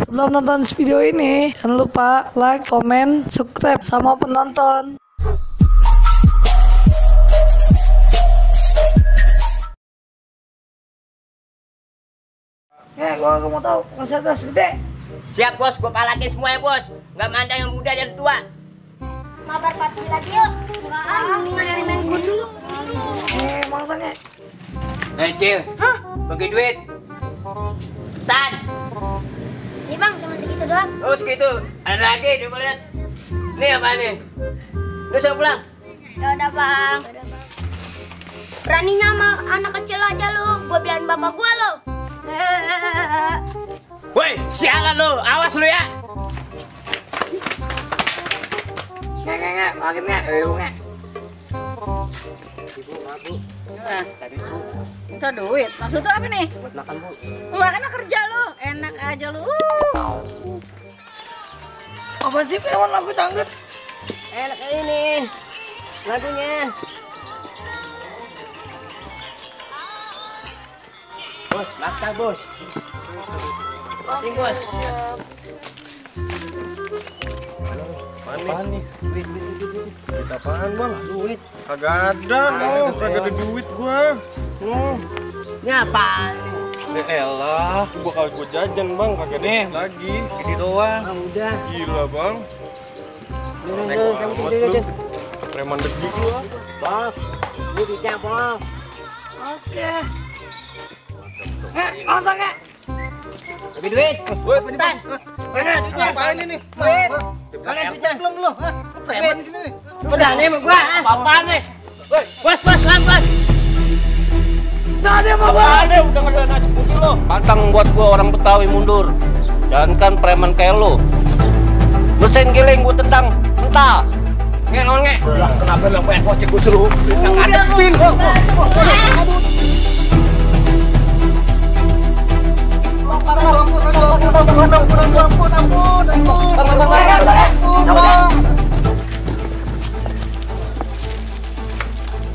Sebelum nonton video ini, jangan lupa like, komen, subscribe sama penonton. Gua mau tahu fasilitas gede. Siap bos, gua palakin semua ya bos. Nggak mandang yang muda dan tua. Mabar pati lagi yuk. Enggak, main gua dulu. Maksudnya. Cil. Hah? Bagi duit. Tan. Ini bang, cuma segitu doang. Oh segitu. Ada lagi, coba lihat. Nih apa nih? Lu suruh pulang. Ya udah bang. Beraninya sama anak kecil aja lu. Gua bilangin bapak gua lo. Woi, sialan lu. Awas lu ya. Nggak, makin nggak. Nggak. Minta duit, maksudnya apa nih? Buat makan bu. Wah, enak kerja lu, enak aja lu. Apa sih hewan lagu dangdut? Enak ini lagunya. Bos, makan bos. Ini bos. Apaan nih? Duit apaan bang? Duit? Kagak ada, kagak ada duit gua. Ini apaan? Ya elah, gua kagak gua jajan bang, kagak nih lagi. Gini doang. Udah. Gila bang. Naik amat lu. Preman degi lu. Bos, ini duitnya bos. Oke. Langsung nggak? Lebih duit. Woi, Tan. ngapain ini? Duit. Mana duitnya belum lu? Hah? Preman di sini nih. Udah nih sama gua. Apaan nih? Woi, bos, lambat. Tadi apa? Ada udah nggak ada nasi putih lo. Pantang buat gua orang Betawi mundur. Jangankan preman kayak lo. Mesin giling gua tendang mentah. Nge. Kenapa lu main kocek gua suruh? Ngadepin.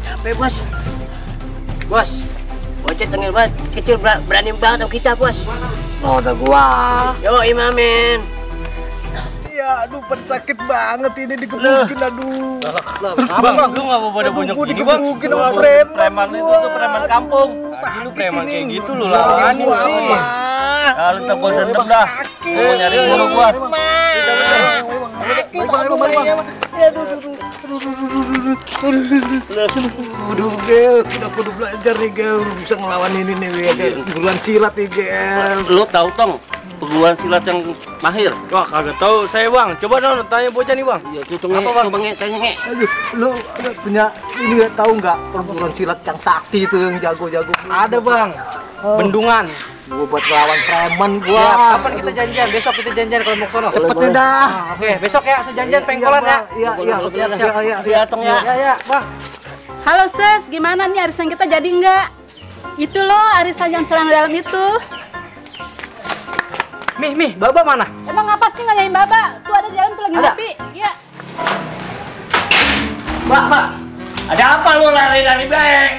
Capek bos. Bos, bocah tengil banget, kecil berani banget sama kita bos. Oh, udah gua. Yo imamin. Ya, aduh, sakit banget ini digebukin, aduh. Bang, lu nggak mau pada bonyok gini bang? Digebukin sama preman. Preman itu tuh preman kampung. Tadi lu preman kayak gitu lu lawanin sih. Ah, lu tak boleh dendam dah. Mau nyari guru gua. Kita kudu belajar nih, Gel. Bisa ngelawan ini nih, Gel. Perguruan silat nih, Gel. Lu tahu tong perguruan silat yang mahir? Wah, kagak tahu saya, Bang. Coba dong tanya bocah nih, Bang. Iya, coba nge, tanya nge. Aduh, lu punya ini nggak tahu nggak perguruan silat yang sakti itu yang jago-jago? Ada, Bang. Bendungan. Gua buat lawan preman gua. Ya, kapan kita janjian? Besok kita janjian kalau mau ke sono. Cepetnya dah. Oke, besok ya saya janjian pengkolan ya. Iya. Datang ya. Ya, Bang. Halo Ses, gimana nih arisan kita jadi enggak? Itu loh arisan yang celana dalam itu. Mih, Baba mana? Emang apa sih nanyain Baba? Tuh ada di dalam tuh lagi Ada? ngopi. Iya. Mbak. Ada apa lu lari dari bank?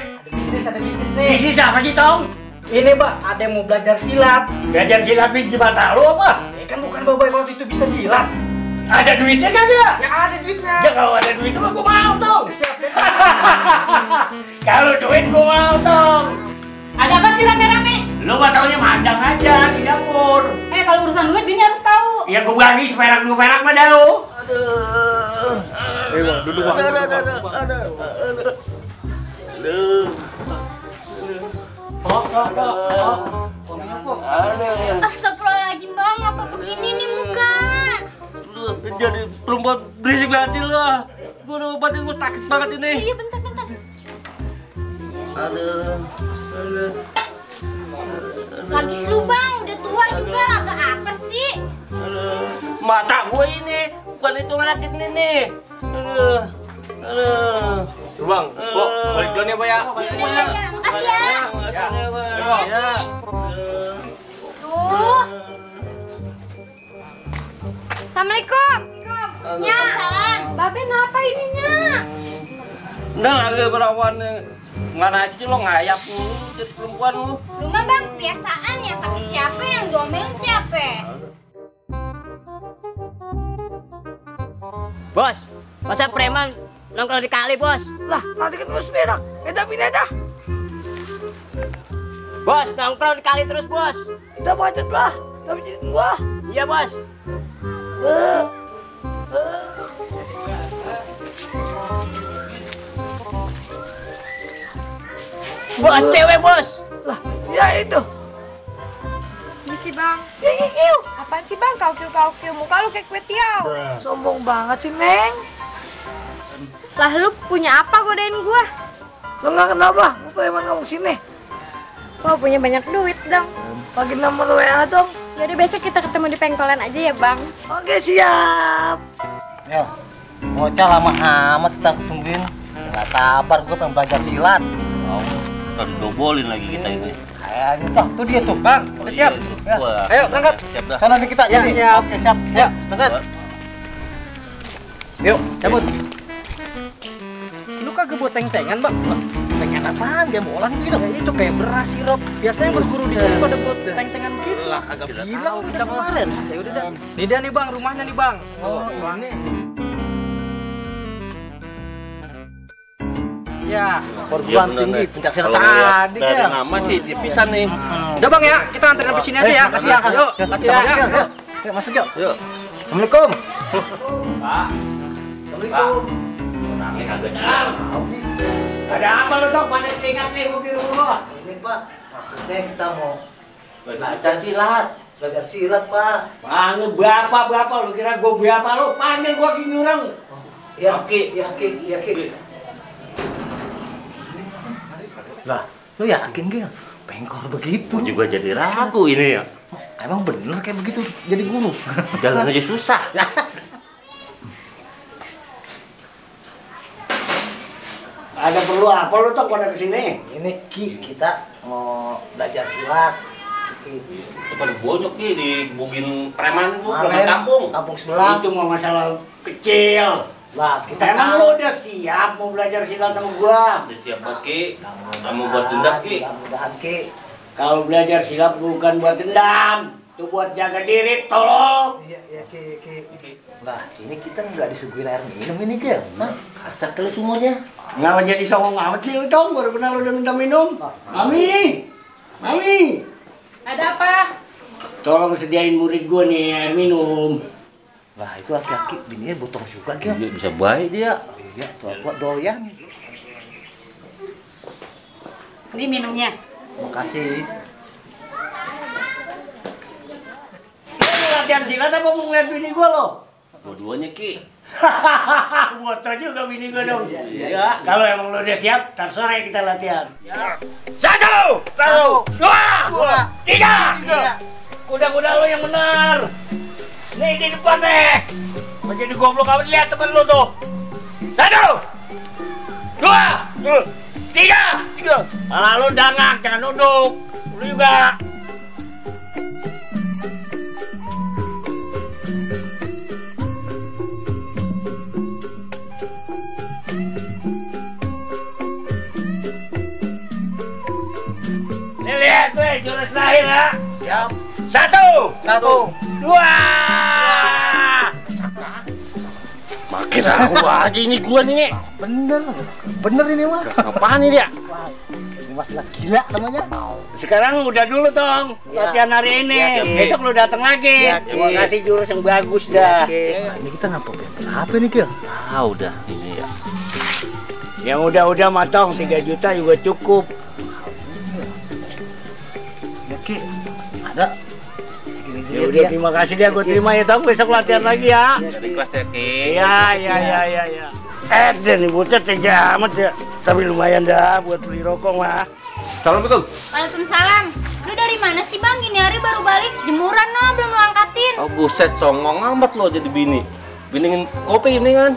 Ada bisnis nih. Bisnis apa sih, Tong? Ini, Mbak, ada yang mau belajar silat. Belajar silat biji mata lu apa? Kan bukan Baba yang waktu itu bisa silat. Ada duitnya kagak? Ya ada duitnya. Ya kalau ada duit mah gua mau, Tong. Siap deh. Kalau duit gua mau, Tong. Ada apa sih rame-rame? Lu mah taunya mandang aja di dapur. Kalau urusan duit Bini harus tahu. Ya gua bagi seperak dua perak mah dah lu. Bang, duduk Bang. Astagfirullahaladzim bang, apa begini nih muka? Jadi perempuan berisik banget lah. Gua udah obatin, gua sakit banget ini. Iya bentar. Aduh. Lagi lu bang, udah tua juga agak apa sih? Mata gue ini bukan hitungan rakit nih. Aduh. Bang, balik dulu nih, Pak ya. Ya, makasih ya. Ya. Tuh. Assalamualaikum. Ya. Salam. Babe ngapa ininya? Udah lagi berawan Mana aja lo ngayap mulu jadi perempuan lu. Lu mah bang, kebiasaan yang sakit siapa, yang diomelin siapa? Bos, masa preman nongkrong di kali, Bos? Lah, nanti kan gue seberak. Pindah dah. Bos, nongkrong di kali terus, Bos. Udah macet lah. Udah pijitin gua. Iya, Bos. Bos, cewek, Bos. Lah, ya itu. Misi bang. Kiu. Apaan sih bang? Kau kiu. Muka lu kayak kue tiaw. Sombong banget sih, Neng. Lah lu punya apa godain gua? Lo nggak kenapa? Gue preman ngomong sini. Gua punya banyak duit dong. Bagi nomor WA dong. Jadi besok kita ketemu di pengkolan aja ya bang. Oke, siap. Yo, bocah lama amat kita tungguin. Nggak sabar gue pengen belajar silat. Kan dobolin lagi kita ini. Kayaknya tuh dia tuh. Bang, udah siap. Ya. Wah, Ayo, berangkat. Siap dah. Sana nih kita. Ya, jadi. siap. Oke, siap. Ya, berangkat. Yuk, Cabut. Lu kagak buat teng-tengan, Bang? pengen apaan? Dia mau ulang gitu. Ya itu kayak beras sirup. Biasanya berburu di sini pada buat teng-tengan gitu. Lah, kagak bilang kita kemarin. Ya udah dah. Nih dia nih, Bang, rumahnya nih, Bang. Oh, ini. Ya, Perguruan tinggi pencak silat sadik Dari ya. nama sih dipisah nih. udah Bang ya, kita anterin sampai sini aja ya. Makasih ya. Yuk, Kita hati ya. masuk yuk. Yuk, masuk yuk. Yuk. Assalamualaikum. Pak. Assalamualaikum. Orangnya kagak jalan. Ada apa lu, Tok? Pada terikat nih, gua di rumah. Ini Pak, maksudnya kita mau Belajar silat. belajar silat Pak. Panggil berapa? Lu kira gua berapa lu? Panggil gua Ki Jurang. Ya, Oke. ya Ki, ya Ki. Lah, lu yakin Gil? Pengkor begitu. Gua juga jadi ragu ini ya. Emang bener kayak begitu jadi guru? Jalan aja susah. Ada perlu apa lu, Tok, pada kesini? Ini Ki, kita mau belajar silat. Ki. Depan bonyok nih dibugin preman tuh, Kemarin, preman kampung. kampung sebelah. Itu mau masalah kecil. Lah, kita Emang tahu. lu udah siap mau belajar silat sama gua? Udah siap Pak Ki. Kamu buat dendam Ki. Mudah-mudahan Ki. Kalau belajar silat bukan buat dendam, itu buat jaga diri, tolol. Iya, iya Ki. Lah, ini kita nggak disuguhin air minum ini Ki. Hah? Kasar kali semuanya. Nggak jadi songong amat sih lu, Tong. Baru kenal lu udah minta minum. Mami! Ada apa? Tolong sediain murid gua nih air minum. Lah, itu aki-aki bininya butuh juga Ki. Dia bisa baik dia. Iya, tuh buat doyan. Ini minumnya. Makasih. Lu mau latihan silat apa mau ngeliat bini gua lo? Dua-duanya Ki. Bocor juga bini gua dong. Iya. Kalau emang lu udah siap, ntar sore kita latihan. Ya. Satu, dua, tiga. Tiga. Kuda-kuda lu yang benar. Nih di depan nih. Masih di goblok amat, lihat temen lu tuh. Satu, dua, tiga. Malah lu dangak, jangan duduk. Lu juga. Nih lihat gue, jurus lahir ya. Siap. Satu, dua. Makin ragu aja ini gua nih. Bener ini mah. Apaan nih dia? Wah, ini masalah gila namanya. Sekarang udah dulu dong latihan hari ini. Ya, Ki. Besok lu datang lagi. Ya, Ki. Gua kasih jurus yang bagus dah. Nah, ini kita ngapa apa nih Ki? Ah udah ini ya. Yang udah matang 3 juta juga cukup. Ya Ki, ada. Segini Ya dulu udah, dia. terima kasih dia, gue terima ya, Tong. Besok latihan lagi ya. Jadi kelas ya Ki. Iya. Dan nih bocah tega amat ya. Tapi lumayan dah buat beli rokok mah. Assalamualaikum. Waalaikumsalam. Lu dari mana sih bang? Gini hari baru balik. Jemuran no, belum lu angkatin. Oh buset songong amat lo jadi bini. Biningin kopi ini kan.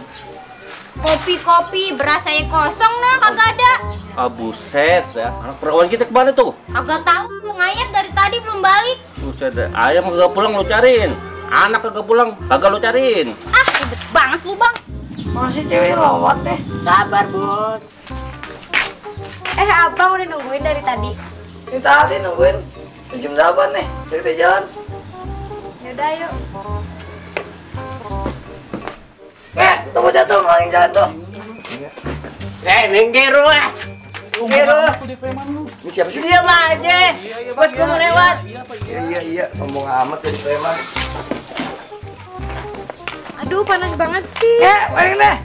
Kopi, beras saya kosong no, kagak ada. Ah buset ya. Anak perawan kita kemana tuh? Kagak tahu, lu ngayap dari tadi belum balik. Buset dah. Ayam kagak pulang lo cariin. Anak kagak pulang kagak lo cariin. Ah, ribet banget lu bang. Masih cewek lewat deh. Sabar, Bos. Abang udah nungguin dari tadi. Ini tadi nungguin. Jam 8 nih. Kita jalan. Yaudah yuk. takut jatuh, ngalangin jalan tuh. Minggir lu ah. Minggir lu. Ini siapa sih? Diam aja. Bos gue mau lewat. Iya, sombong amat jadi preman. Aduh, panas banget sih. Ya, paling deh.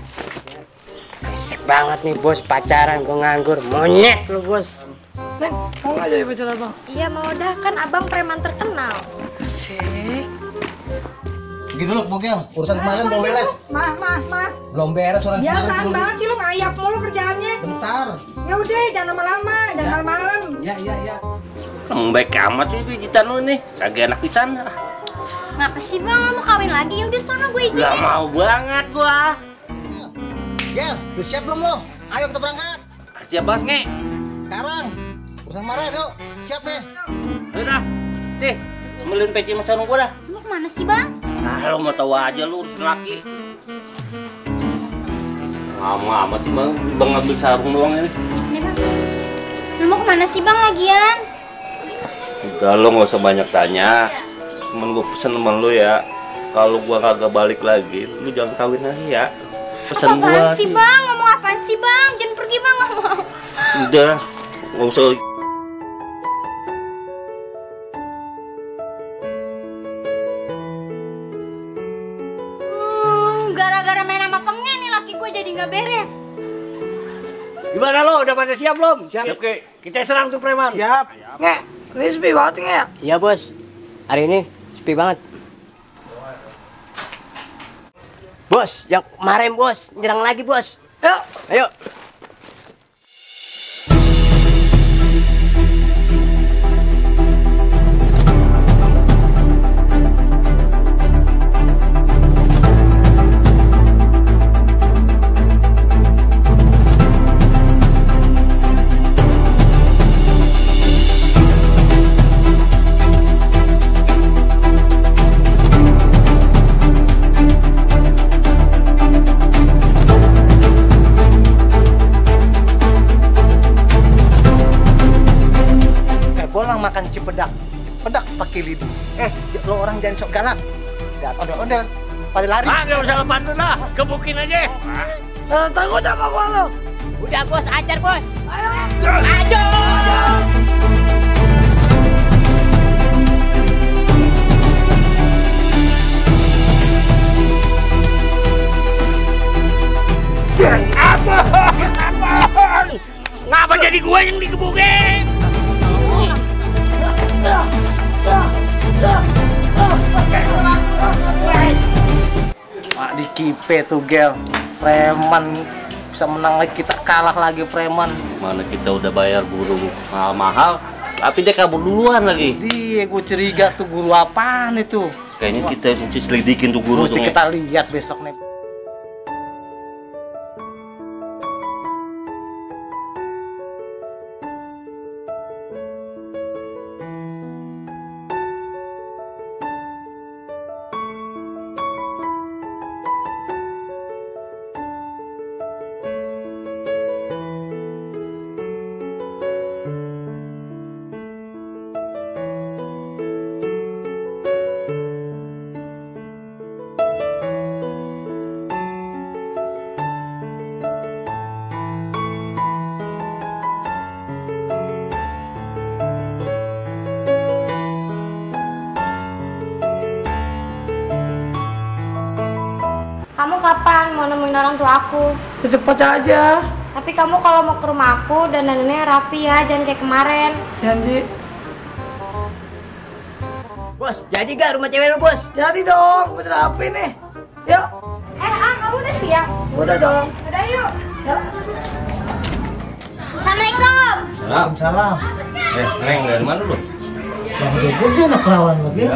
Resek banget nih bos, pacaran gue nganggur. Monyet lu bos. Neng, mau nggak jadi pacar abang? Iya mau dah, kan abang preman terkenal. Asik. Gini dulu, Bogel. Urusan kemarin belum beres. Mah. Belum beres orang Biasaan banget sih lu ngayap mulu kerjaannya. Bentar. Ya udah, jangan lama-lama, jangan malam-malam. Ya. Lembek amat sih pijitan lu nih. Kagak enak pisan. Ngapa sih bang, lo mau kawin lagi? Ya udah sono gue izinin. Gak mau banget gua. Gel, udah siap belum lo? Ayo kita berangkat. Siap banget, Nge. Sekarang. Urusan kemarin, yuk. Siap nih. Udah. Tih, melin peci sama sarung gua dah. Lo kemana sih bang? Nah, lu mau tahu aja lu urusan laki. Lama amat sih bang, bang ngambil sarung doang ini. Ini bang. Lo mau kemana sih bang lagian? Udah lo nggak usah banyak tanya. Cuman gue pesen sama lu ya, kalau gua kagak balik lagi, lu jangan kawin lagi ya. Pesen gua. Apaan sih bang? Ngomong apaan sih bang? Jangan pergi bang, nggak mau. Udah, nggak usah. Gara-gara main sama pengen nih laki gue jadi nggak beres. Gimana lo? Udah pada siap belum? Siap. Kita serang tuh preman. Siap. Nge, ini sepi banget nge. Iya bos, hari ini sepi banget. Bos, yang kemarin bos, nyerang lagi bos. Yuk. Ayo. Makan cipedak pakai lidi. Lo orang jangan sok galak. Lihat ondel-ondel pada lari. Nggak usah lo pantun lah, kebukin aja. Takut apa gua lo? Udah bos, ajar bos. Ayo. Ngapa jadi gue yang dikebukin? Mak dikipe tuh gel. Preman bisa menang lagi, kita kalah lagi preman. Mana kita udah bayar guru mahal-mahal, tapi dia kabur duluan lagi. Dia gue curiga tuh guru apaan itu. Kayaknya kita mesti selidikin tuh guru. Mesti kita lihat besok nih. Kamu kapan mau nemuin orang tua aku? Cepet aja. Tapi kamu kalau mau ke rumah aku dan dandannya rapi ya, jangan kayak kemarin. Janji. Bos, jadi gak rumah cewek lu bos? Jadi dong, udah rapi nih. Yuk. Kamu udah siap? Udah dong. Udah yuk. Yuk. Assalamualaikum. Waalaikumsalam. Neng, dari mana lu? Yang dia nak lawan lagi.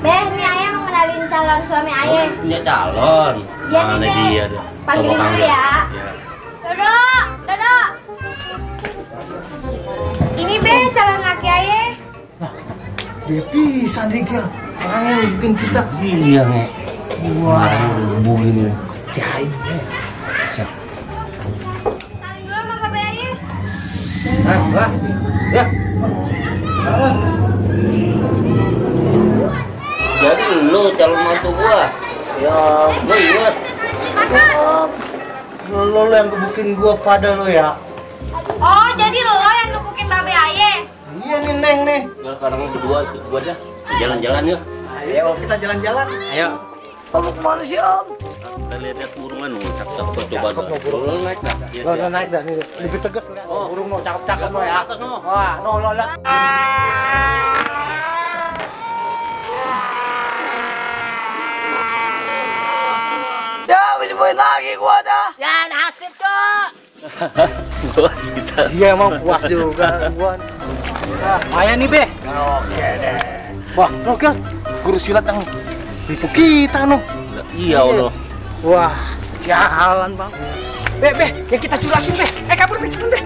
Beh, ini ayah mau kenalin calon suami ayah. Dia calon. Iya, Mana nih, dia? panggilin Coba dulu ya. Iya. Dodo. Ini Beh, calon laki ayah. Dia bisa nih gel. Orang yang bikin kita. Iya, Nge. Wah, hubungin ini. Jaim ya. Saling dulu sama Bapak ayah. Ya. Jadi lu calon mantu gua. Ya, lo inget. Lo yang gebukin gua pada lo ya. Oh, jadi lo yang gebukin Babe Aye? Iya nih Neng nih. Ya sekarang berdua aja. Jalan-jalan ya. Ayo kita jalan-jalan. Ayo. Kamu kemana sih Om? Kita lihat burungan, cakep coba dah. Lo naik dah. Lo naik dah nih. Lebih tegas lihat. Burung no cakep-cakep lo ya. Atas no. Wah, no lo lihat. Ya, aku jemput lagi gua dah. Ya nasib kok. Bos kita. Iya emang puas juga gua. Maya nih, Be. Oke deh. Wah, oke. Guru silat yang tipu kita no. Iya, Allah. Wah, jalan bang. Be, yang kita jelasin, Be. Kabur, Be, cepet, Be.